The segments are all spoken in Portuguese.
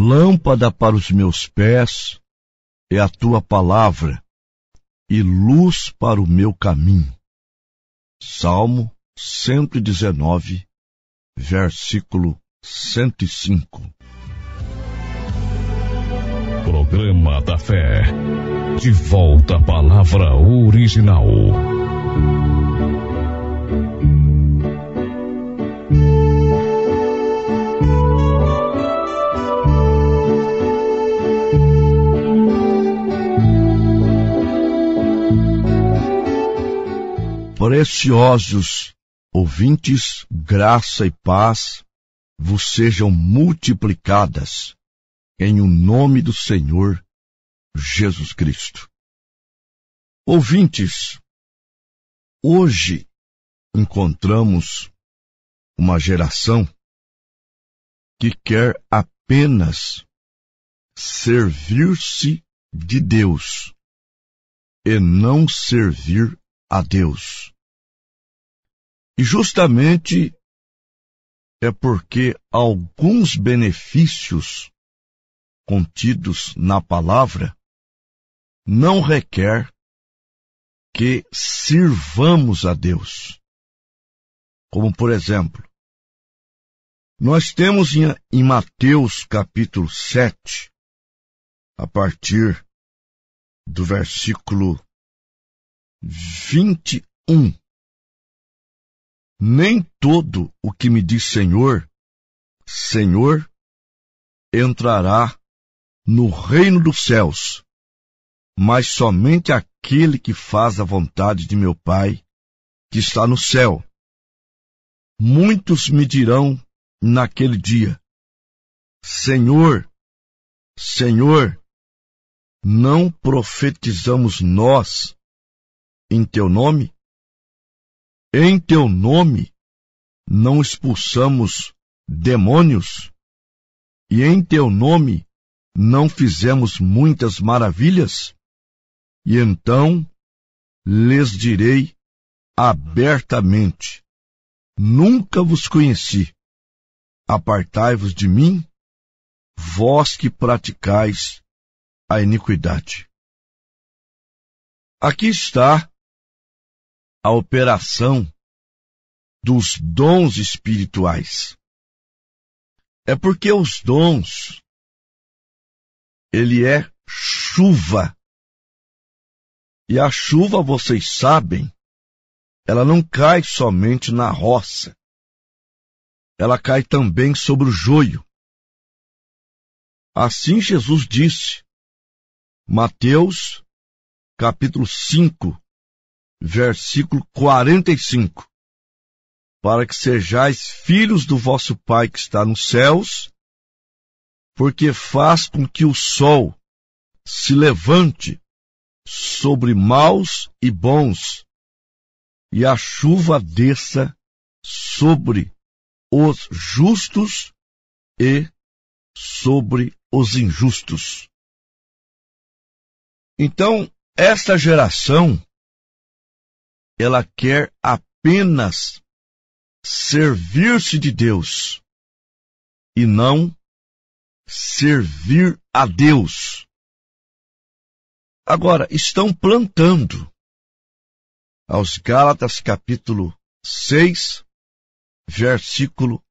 Lâmpada para os meus pés é a tua palavra e luz para o meu caminho. Salmo 119, versículo 105. Programa da Fé. De volta à palavra original. Preciosos ouvintes, graça e paz vos sejam multiplicadas em o nome do Senhor Jesus Cristo. Ouvintes, hoje encontramos uma geração que quer apenas servir-se de Deus e não servir a Deus. E justamente é porque alguns benefícios contidos na palavra não requer que sirvamos a Deus. Como, por exemplo, nós temos em Mateus capítulo 7, a partir do versículo 21, nem todo o que me diz Senhor, Senhor, entrará no reino dos céus, mas somente aquele que faz a vontade de meu Pai, que está no céu. Muitos me dirão naquele dia: Senhor, Senhor, não profetizamos nós em teu nome? Em teu nome não expulsamos demônios? E em teu nome não fizemos muitas maravilhas? E então lhes direi abertamente: nunca vos conheci. Apartai-vos de mim, vós que praticais a iniquidade. Aqui está a operação dos dons espirituais. É porque os dons, ele é chuva. E a chuva, vocês sabem, ela não cai somente na roça. Ela cai também sobre o joio. Assim Jesus disse, Mateus capítulo 5, versículo 45, para que sejais filhos do vosso Pai que está nos céus, porque faz com que o sol se levante sobre maus e bons, e a chuva desça sobre os justos e sobre os injustos. Então, esta geração, ela quer apenas servir-se de Deus e não servir a Deus. Agora, estão plantando. Aos Gálatas capítulo 6, versículo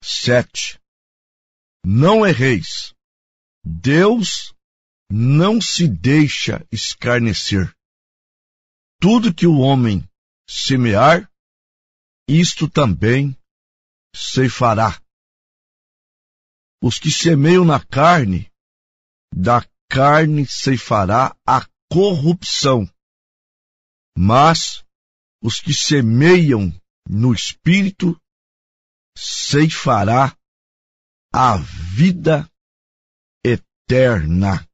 7. Não erreis. Deus não se deixa escarnecer. Tudo que o homem semear, isto também ceifará. Os que semeiam na carne, da carne ceifará a corrupção. Mas os que semeiam no Espírito, ceifará a vida eterna.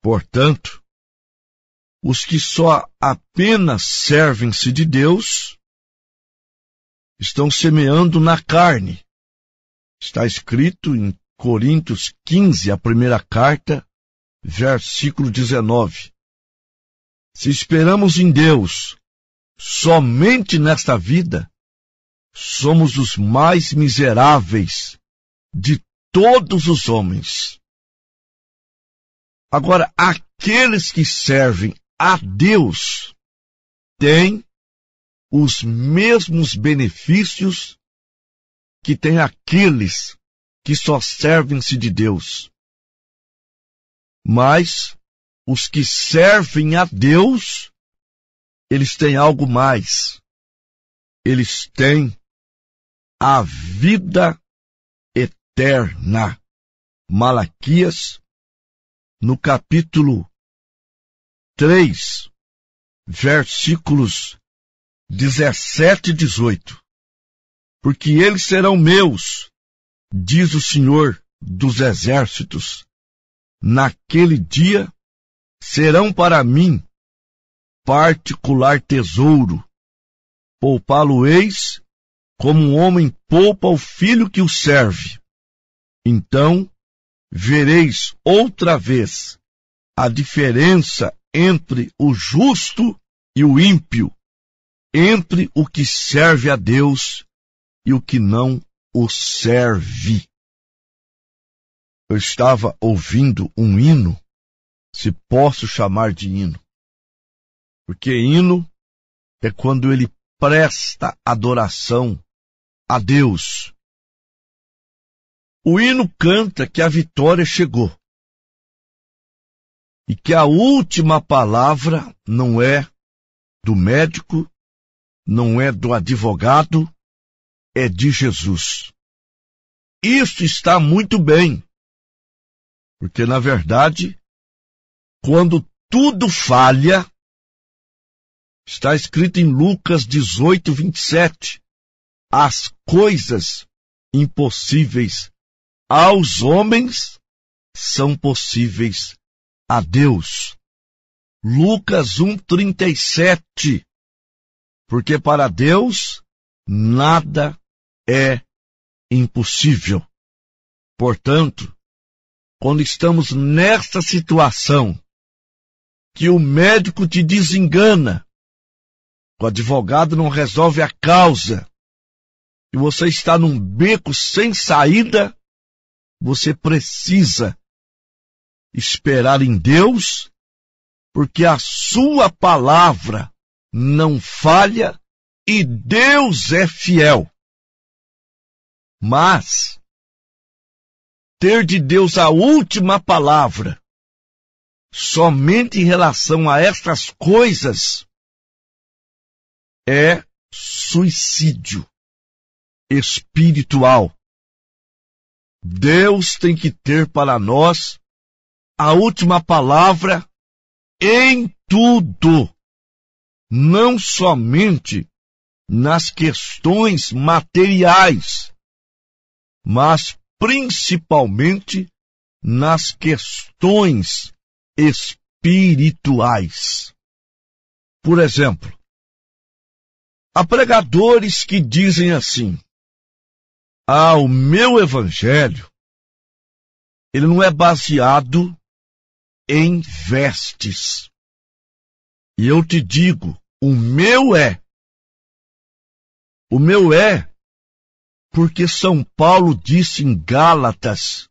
Portanto, os que só apenas servem-se de Deus, estão semeando na carne. Está escrito em Coríntios 15, a primeira carta, versículo 19. Se esperamos em Deus somente nesta vida, somos os mais miseráveis de todos os homens. Agora, aqueles que servem a Deus têm os mesmos benefícios que têm aqueles que só servem-se de Deus. Mas os que servem a Deus, eles têm algo mais. Eles têm a vida eterna. Malaquias, no capítulo 3, versículos 17 e 18. Porque eles serão meus, diz o Senhor dos Exércitos. Naquele dia serão para mim particular tesouro. Poupá-lo-eis como um homem poupa o filho que o serve. Então vereis outra vez a diferença entre o justo e o ímpio, entre o que serve a Deus e o que não o serve. Eu estava ouvindo um hino, se posso chamar de hino, porque hino é quando ele presta adoração a Deus. O hino canta que a vitória chegou e que a última palavra não é do médico, não é do advogado, é de Jesus. Isso está muito bem, porque na verdade, quando tudo falha, está escrito em Lucas 18, 27, as coisas impossíveis aos homens são possíveis a Deus. Lucas 1, 37, porque para Deus nada é impossível. Portanto, quando estamos nesta situação, que o médico te desengana, o advogado não resolve a causa, e você está num beco sem saída, você precisa esperar em Deus, porque a sua palavra não falha e Deus é fiel. Mas ter de Deus a última palavra, somente em relação a estas coisas, é suicídio espiritual. Deus tem que ter para nós a última palavra em tudo, não somente nas questões materiais, mas principalmente nas questões espirituais. Por exemplo, há pregadores que dizem assim: o meu evangelho, ele não é baseado em vestes. E eu te digo, o meu é. O meu é porque São Paulo disse em Gálatas,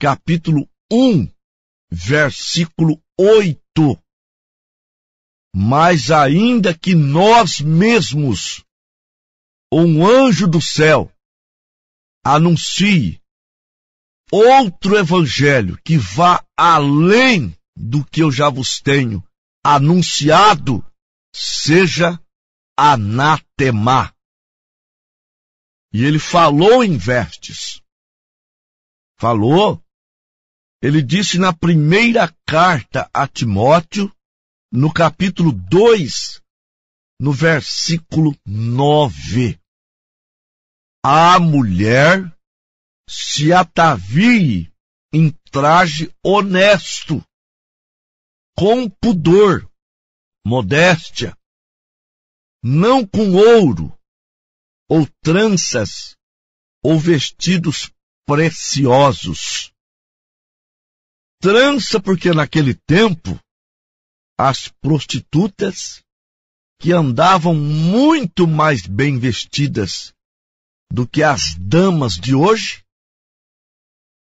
capítulo 1, versículo 8, mas ainda que nós mesmos, ou um anjo do céu, anuncie outro evangelho que vá além do que eu já vos tenho anunciado, seja anátema. E ele falou em vestes. Falou. Ele disse na primeira carta a Timóteo, no capítulo 2, no versículo 9. A mulher se atavie em traje honesto, com pudor, modéstia, não com ouro, ou tranças, ou vestidos preciosos. Trança porque naquele tempo, as prostitutas, que andavam muito mais bem vestidas do que as damas de hoje,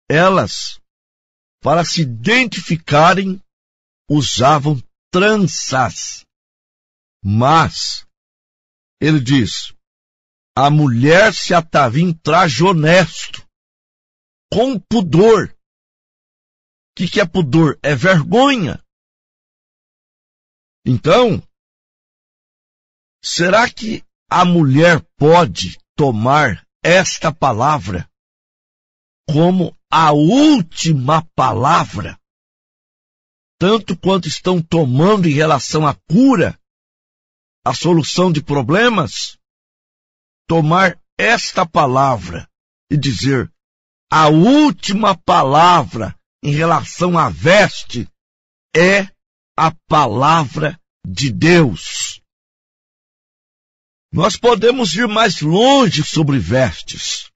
elas, para se identificarem, usavam tranças. Mas, ele diz, a mulher se atavia em traje honesto, com pudor. O que é pudor? É vergonha. Então, será que a mulher pode tomar esta palavra como a última palavra, tanto quanto estão tomando em relação à cura, à solução de problemas? Tomar esta palavra e dizer a última palavra em relação à veste é a palavra de Deus. Nós podemos ir mais longe sobre vestes.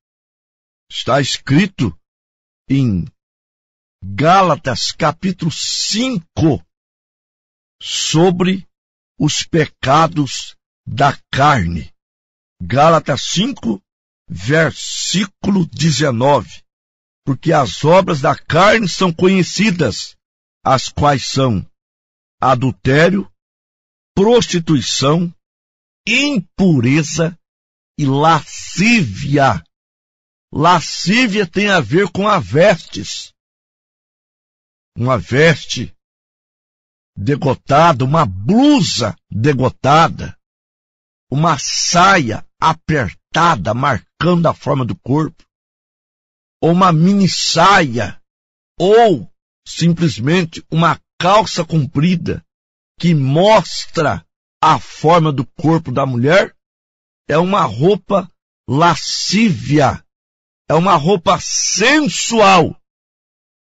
Está escrito em Gálatas capítulo 5 sobre os pecados da carne. Gálatas 5, versículo 19. Porque as obras da carne são conhecidas, as quais são adultério, prostituição, impureza e lascívia. Lascívia tem a ver com a vestes. Uma veste degotada, uma blusa degotada, uma saia apertada, marcando a forma do corpo, ou uma mini saia, ou simplesmente uma calça comprida que mostra a forma do corpo da mulher, é uma roupa lascívia, é uma roupa sensual.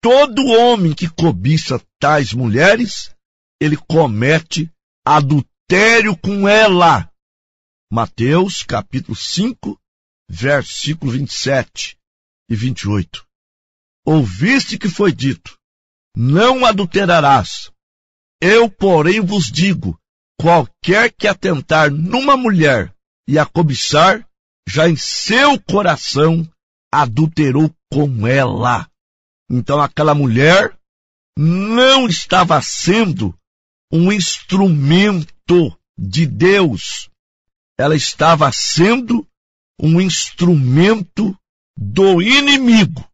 Todo homem que cobiça tais mulheres, ele comete adultério com ela. Mateus capítulo 5, versículo 27 e 28. Ouviste que foi dito, não adulterarás. Eu, porém, vos digo, qualquer que atentar numa mulher e a cobiçar, já em seu coração adulterou com ela. Então aquela mulher não estava sendo um instrumento de Deus. Ela estava sendo um instrumento do inimigo,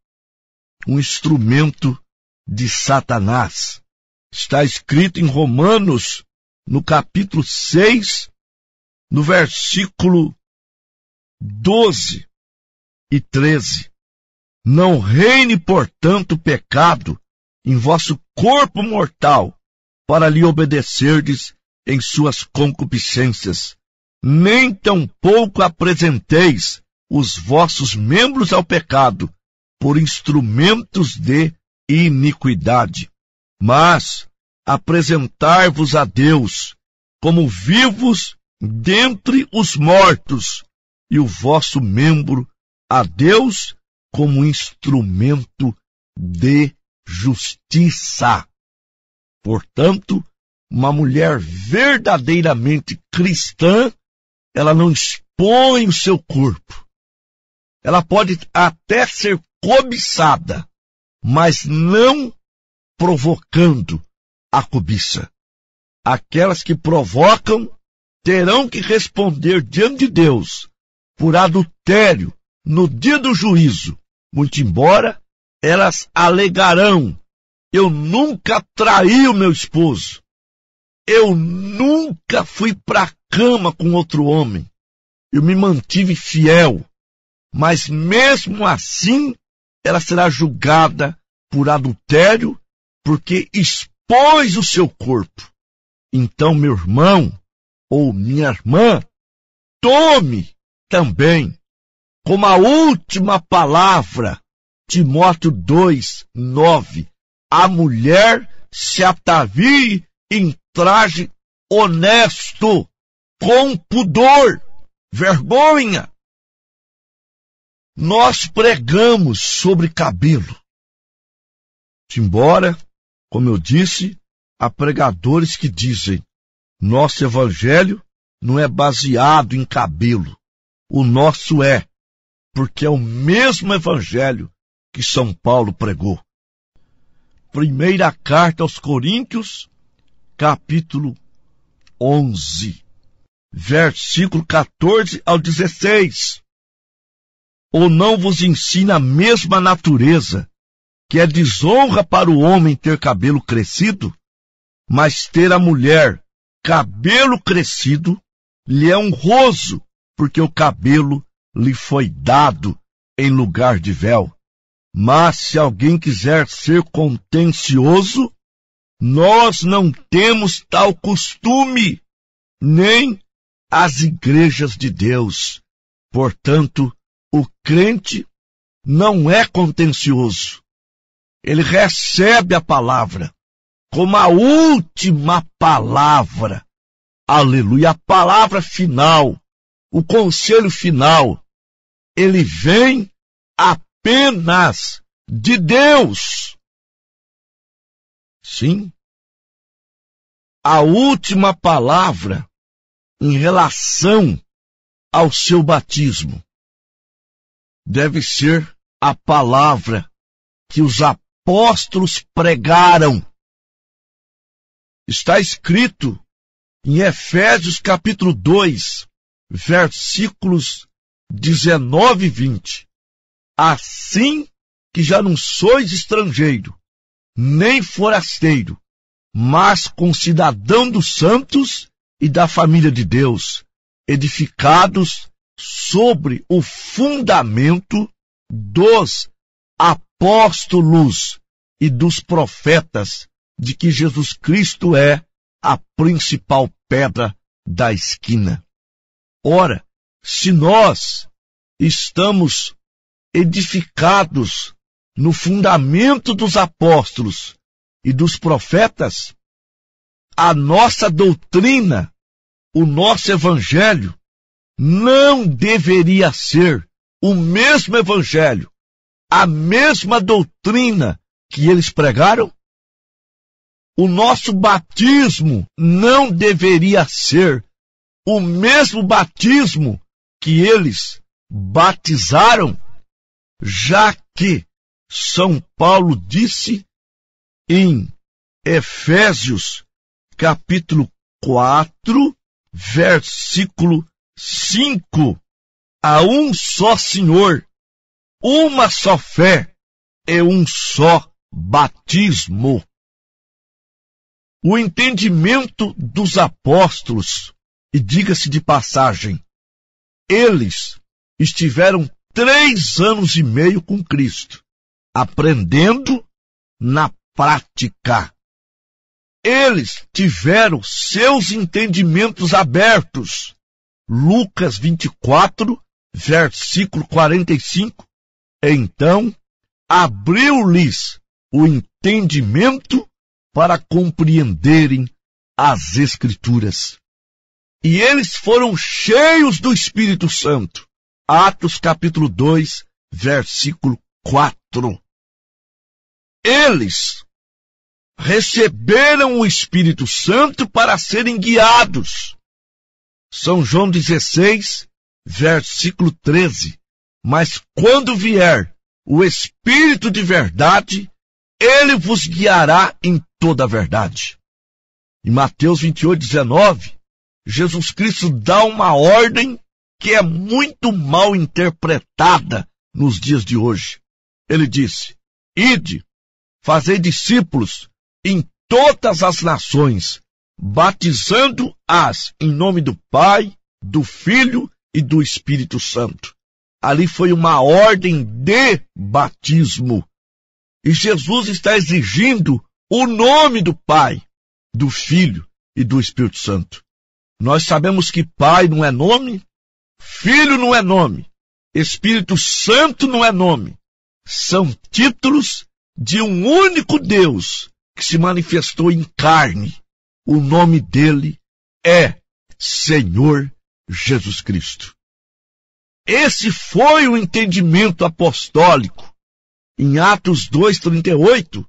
um instrumento de Satanás. Está escrito em Romanos, no capítulo 6, no versículo 12 e 13. Não reine, portanto, o pecado em vosso corpo mortal, para lhe obedecerdes em suas concupiscências. Nem tampouco apresenteis os vossos membros ao pecado, por instrumentos de iniquidade, mas apresentar-vos a Deus como vivos dentre os mortos, e o vosso membro a Deus como instrumento de justiça. Portanto, uma mulher verdadeiramente cristã, ela não expõe o seu corpo. Ela pode até ser cobiçada, mas não provocando a cobiça. Aquelas que provocam terão que responder diante de Deus por adultério no dia do juízo, muito embora elas alegarão: eu nunca traí o meu esposo, eu nunca fui para a cama com outro homem, eu me mantive fiel. Mas mesmo assim, ela será julgada por adultério, porque expôs o seu corpo. Então, meu irmão ou minha irmã, tome também como a última palavra Timóteo 2, 9. A mulher se atavie em traje honesto, com pudor, vergonha. Nós pregamos sobre cabelo. Embora, como eu disse, há pregadores que dizem: nosso evangelho não é baseado em cabelo. O nosso é, porque é o mesmo evangelho que São Paulo pregou. Primeira carta aos Coríntios, capítulo 11, versículo 14 ao 16. Ou não vos ensina a mesma natureza, que é desonra para o homem ter cabelo crescido, mas ter a mulher cabelo crescido lhe é honroso, porque o cabelo lhe foi dado em lugar de véu. Mas se alguém quiser ser contencioso, nós não temos tal costume, nem as igrejas de Deus. Portanto, o crente não é contencioso. Ele recebe a palavra como a última palavra. Aleluia, a palavra final, o conselho final. Ele vem apenas de Deus. Sim, a última palavra em relação ao seu batismo deve ser a palavra que os apóstolos pregaram. Está escrito em Efésios capítulo 2, versículos 19 e 20. Assim que já não sois estrangeiro, nem forasteiro, mas concidadão dos santos e da família de Deus, edificados sobre o fundamento dos apóstolos e dos profetas, de que Jesus Cristo é a principal pedra da esquina. Ora, se nós estamos edificados no fundamento dos apóstolos e dos profetas, a nossa doutrina, o nosso evangelho, não deveria ser o mesmo evangelho, a mesma doutrina que eles pregaram? O nosso batismo não deveria ser o mesmo batismo que eles batizaram, já que São Paulo disse em Efésios capítulo 4, versículo 5, há um só Senhor, uma só fé e um só batismo. O entendimento dos apóstolos, e diga-se de passagem, eles estiveram 3 anos e meio com Cristo, aprendendo na prática. Eles tiveram seus entendimentos abertos. Lucas 24, versículo 45. Então, abriu-lhes o entendimento para compreenderem as Escrituras. E eles foram cheios do Espírito Santo. Atos capítulo 2, versículo 4. Eles receberam o Espírito Santo para serem guiados. São João 16, versículo 13. Mas quando vier o Espírito de verdade, ele vos guiará em toda a verdade. Em Mateus 28, 19, Jesus Cristo dá uma ordem que é muito mal interpretada nos dias de hoje. Ele disse: ide, fazei discípulos em todas as nações, batizando-as em nome do Pai, do Filho e do Espírito Santo. Ali foi uma ordem de batismo. E Jesus está exigindo o nome do Pai, do Filho e do Espírito Santo. Nós sabemos que Pai não é nome, Filho não é nome, Espírito Santo não é nome. São títulos de um único Deus que se manifestou em carne. O nome dele é Senhor Jesus Cristo. Esse foi o entendimento apostólico. Em Atos 2:38,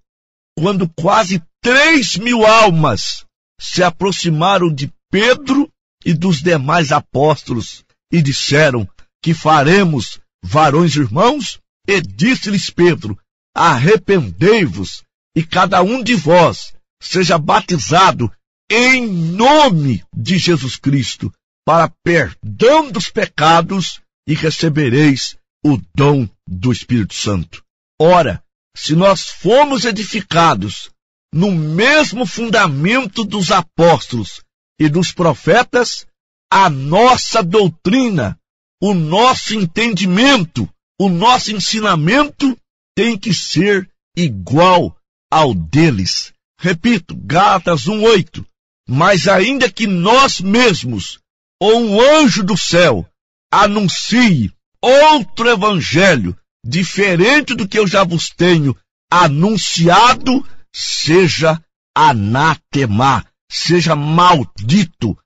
quando quase 3.000 almas se aproximaram de Pedro e dos demais apóstolos e disseram: que faremos, varões irmãos? E disse-lhes Pedro: arrependei-vos e cada um de vós seja batizado em nome de Jesus Cristo para perdão dos pecados e recebereis o dom do Espírito Santo. Ora, se nós fomos edificados no mesmo fundamento dos apóstolos e dos profetas, a nossa doutrina, o nosso entendimento, o nosso ensinamento tem que ser igual ao deles. Repito, Gálatas 1:8. Mas ainda que nós mesmos, ou um anjo do céu, anuncie outro evangelho diferente do que eu já vos tenho anunciado, seja anátema, seja maldito.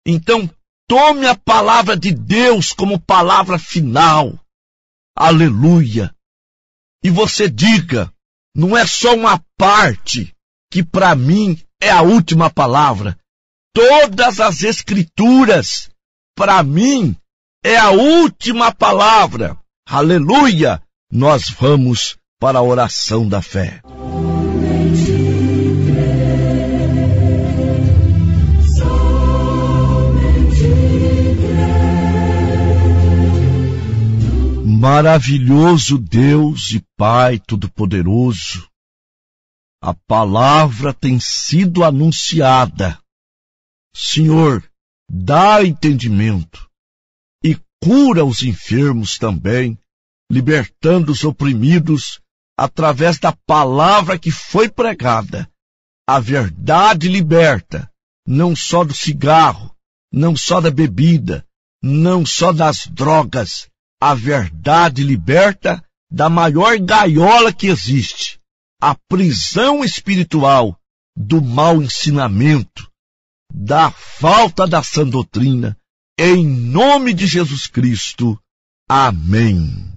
Então, tome a palavra de Deus como palavra final. Aleluia. E você diga, não é só uma parte que para mim é a última palavra. Todas as escrituras, para mim, é a última palavra. Aleluia! Nós vamos para a oração da fé. Maravilhoso Deus e Pai Todo-Poderoso, a palavra tem sido anunciada. Senhor, dá entendimento e cura os enfermos também, libertando os oprimidos através da palavra que foi pregada. A verdade liberta, não só do cigarro, não só da bebida, não só das drogas. A verdade liberta da maior gaiola que existe, a prisão espiritual do mau ensinamento, da falta da sã doutrina, em nome de Jesus Cristo. Amém.